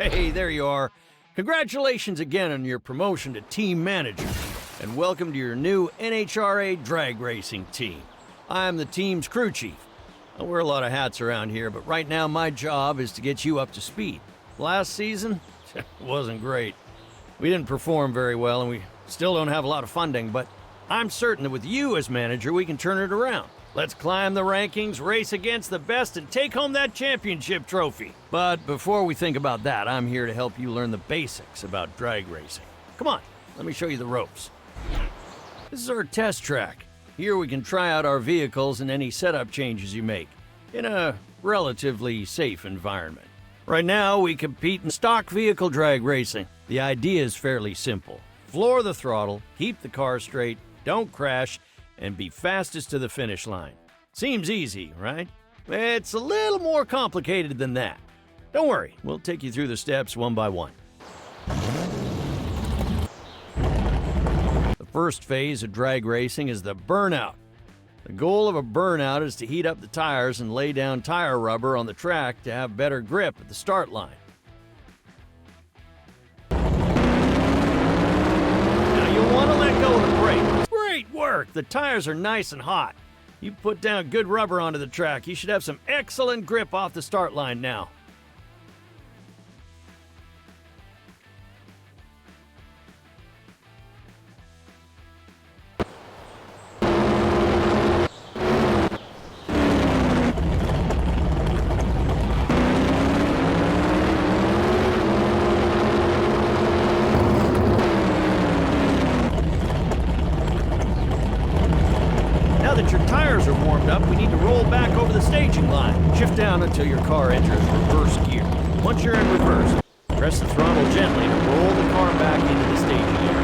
Hey, there you are. Congratulations again on your promotion to team manager, and welcome to your new NHRA drag racing team. I'm the team's crew chief. I wear a lot of hats around here, but right now my job is to get you up to speed. Last season, it wasn't great. We didn't perform very well, and we still don't have a lot of funding, but I'm certain that with you as manager, we can turn it around. Let's climb the rankings, race against the best, and take home that championship trophy. But before we think about that, I'm here to help you learn the basics about drag racing. Come on, let me show you the ropes. This is our test track. Here we can try out our vehicles and any setup changes you make in a relatively safe environment. Right now, we compete in stock vehicle drag racing. The idea is fairly simple. Floor the throttle, keep the car straight, don't crash, and be fastest to the finish line. Seems easy, right? It's a little more complicated than that. Don't worry, we'll take you through the steps one by one. The first phase of drag racing is the burnout. The goal of a burnout is to heat up the tires and lay down tire rubber on the track to have better grip at the start line. Now you'll want to let go of the brake. Great work! The tires are nice and hot. You put down good rubber onto the track. You should have some excellent grip off the start line now. Now that your tires are warmed up, we need to roll back over the staging line. Shift down until your car enters reverse gear. Once you're in reverse, press the throttle gently to roll the car back into the staging area.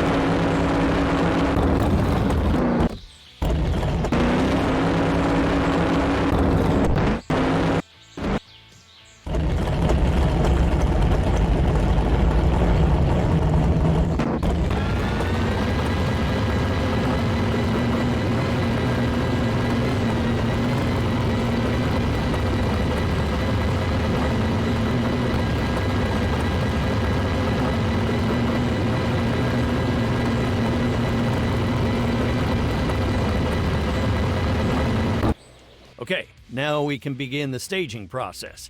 Okay, now we can begin the staging process.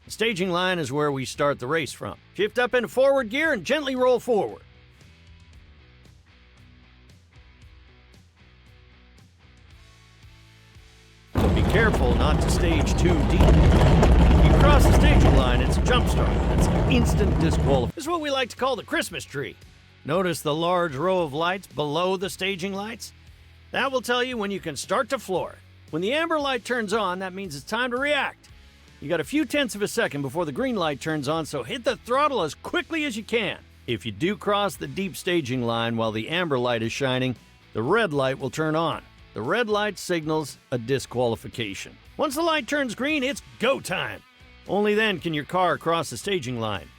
The staging line is where we start the race from. Shift up into forward gear and gently roll forward. So be careful not to stage too deep. If you cross the staging line, it's a jump start. That's instant disqualification. This is what we like to call the Christmas tree. Notice the large row of lights below the staging lights? That will tell you when you can start to floor it. When the amber light turns on, that means it's time to react. You got a few tenths of a second before the green light turns on, so hit the throttle as quickly as you can. If you do cross the deep staging line while the amber light is shining, the red light will turn on. The red light signals a disqualification. Once the light turns green, it's go time. Only then can your car cross the staging line.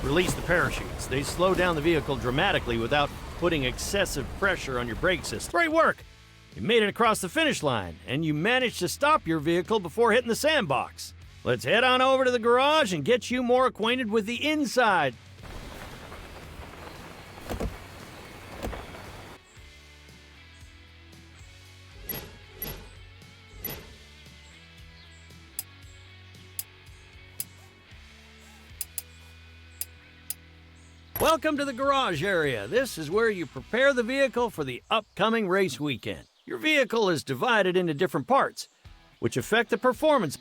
Release the parachutes. They slow down the vehicle dramatically without putting excessive pressure on your brake system. Great work! You made it across the finish line, and you managed to stop your vehicle before hitting the sandbox. Let's head on over to the garage and get you more acquainted with the inside. Welcome to the garage area. This is where you prepare the vehicle for the upcoming race weekend. Your vehicle is divided into different parts, which affect the performance.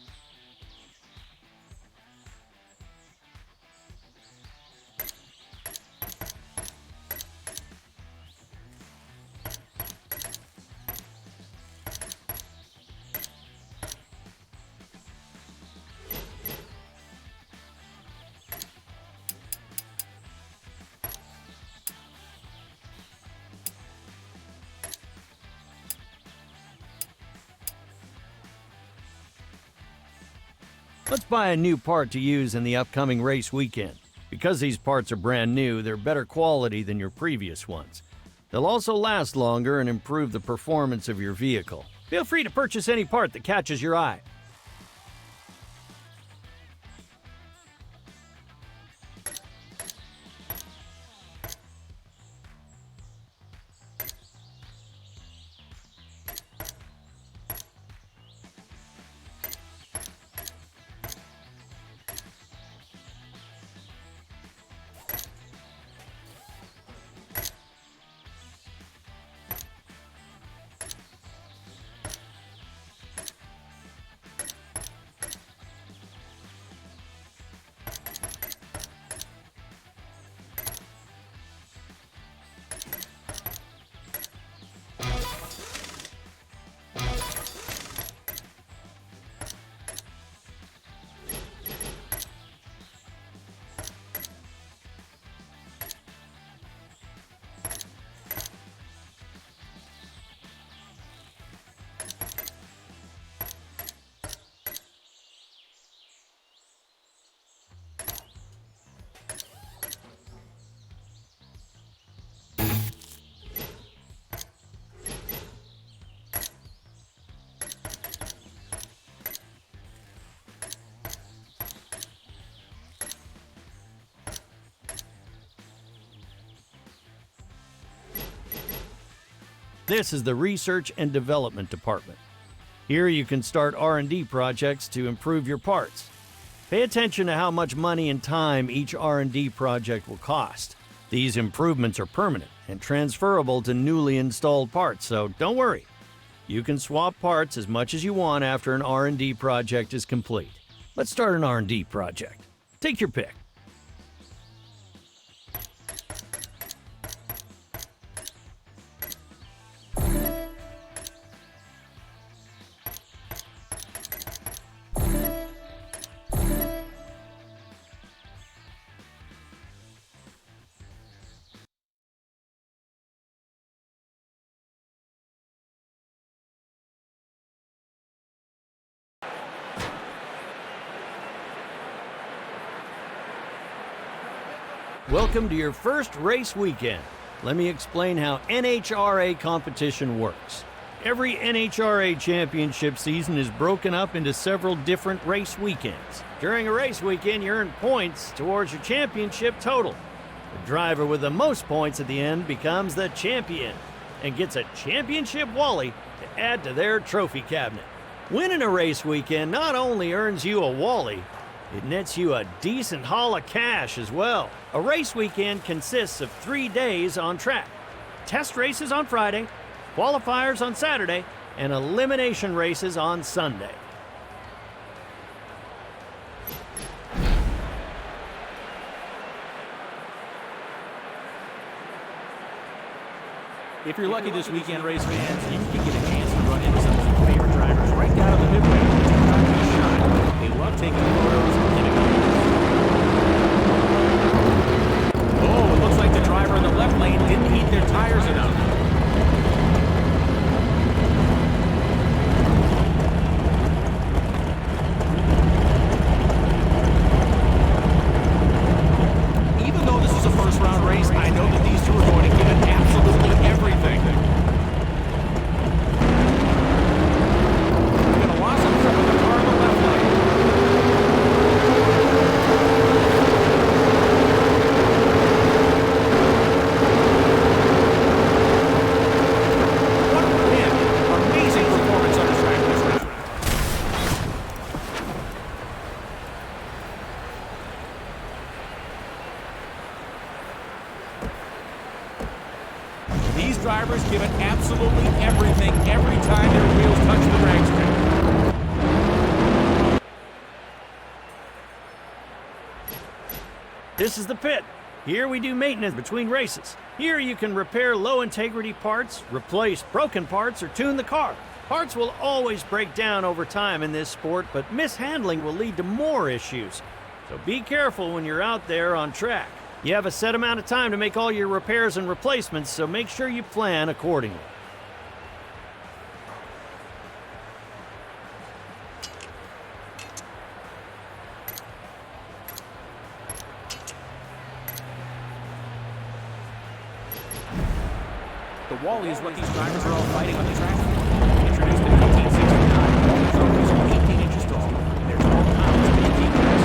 Let's buy a new part to use in the upcoming race weekend. Because these parts are brand new, they're better quality than your previous ones. They'll also last longer and improve the performance of your vehicle. Feel free to purchase any part that catches your eye. This is the Research and Development Department. Here you can start R&D projects to improve your parts. Pay attention to how much money and time each R&D project will cost. These improvements are permanent and transferable to newly installed parts, so don't worry. You can swap parts as much as you want after an R&D project is complete. Let's start an R&D project. Take your pick. Welcome to your first race weekend. Let me explain how NHRA competition works. Every NHRA championship season is broken up into several different race weekends. During a race weekend, you earn points towards your championship total. The driver with the most points at the end becomes the champion and gets a championship Wally to add to their trophy cabinet. Winning a race weekend not only earns you a Wally, it nets you a decent haul of cash as well. A race weekend consists of 3 days on track. Test races on Friday, qualifiers on Saturday, and elimination races on Sunday. If you're lucky this weekend, race fans, you can get a chance to run into some of your favorite drivers right down in the midway. Not be shy. They love taking photos and oh, it looks like the driver in the left lane didn't heat their tires enough. Even though this is a first round race, I know that these two are going to give it absolutely everything. We're going to watch them from the car in the left lane. What a win! Amazing performance on the track this round. These drivers give it absolutely everything every time their wheels touch the drag strip. This is the pit. Here we do maintenance between races. Here you can repair low-integrity parts, replace broken parts, or tune the car. Parts will always break down over time in this sport, but mishandling will lead to more issues. So be careful when you're out there on track. You have a set amount of time to make all your repairs and replacements, so make sure you plan accordingly. The Wally is what these drivers are all fighting on the track for. Introduced in 1969, Wally trophies are 18 inches tall, and they're 12 pounds of 18 pounds.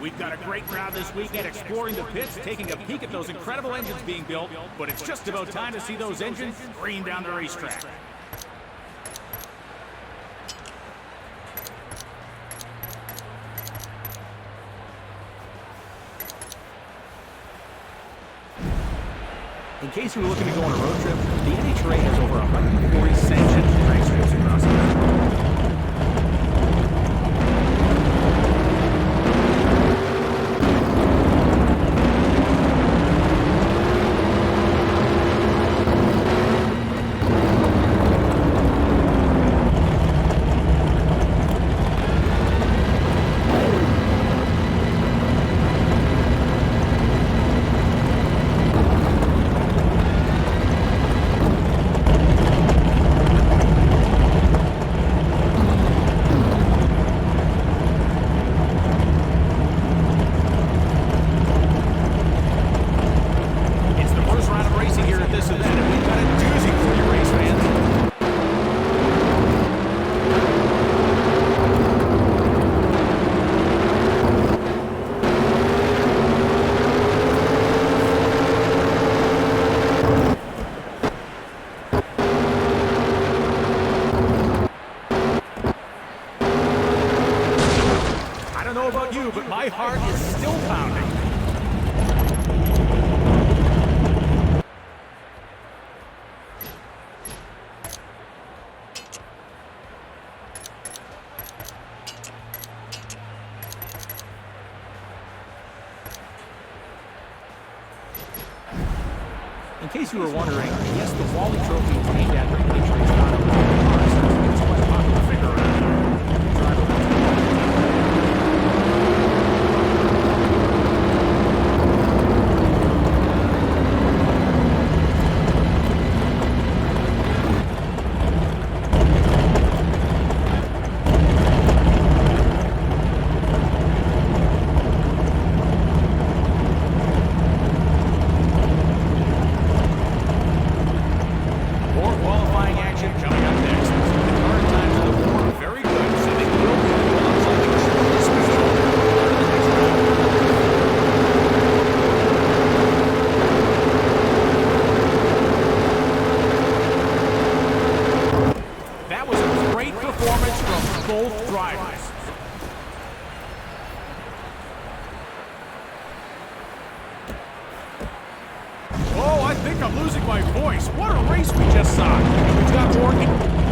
We've got a great crowd this weekend exploring the pits, taking a peek at those incredible engines being built, but it's just about time to see those engines scream down the racetrack. In case you were looking to go on a road trip, the NHRA has over 140 sanctioned drag strips across the country. But my heart is still pounding. In case you were wondering, yes, the Wally Trophy is named after Patriots not a Wally. It's quite a popular figure around here. Performance from both drivers. Oh, I think I'm losing my voice. What a race we just saw. And we've got more.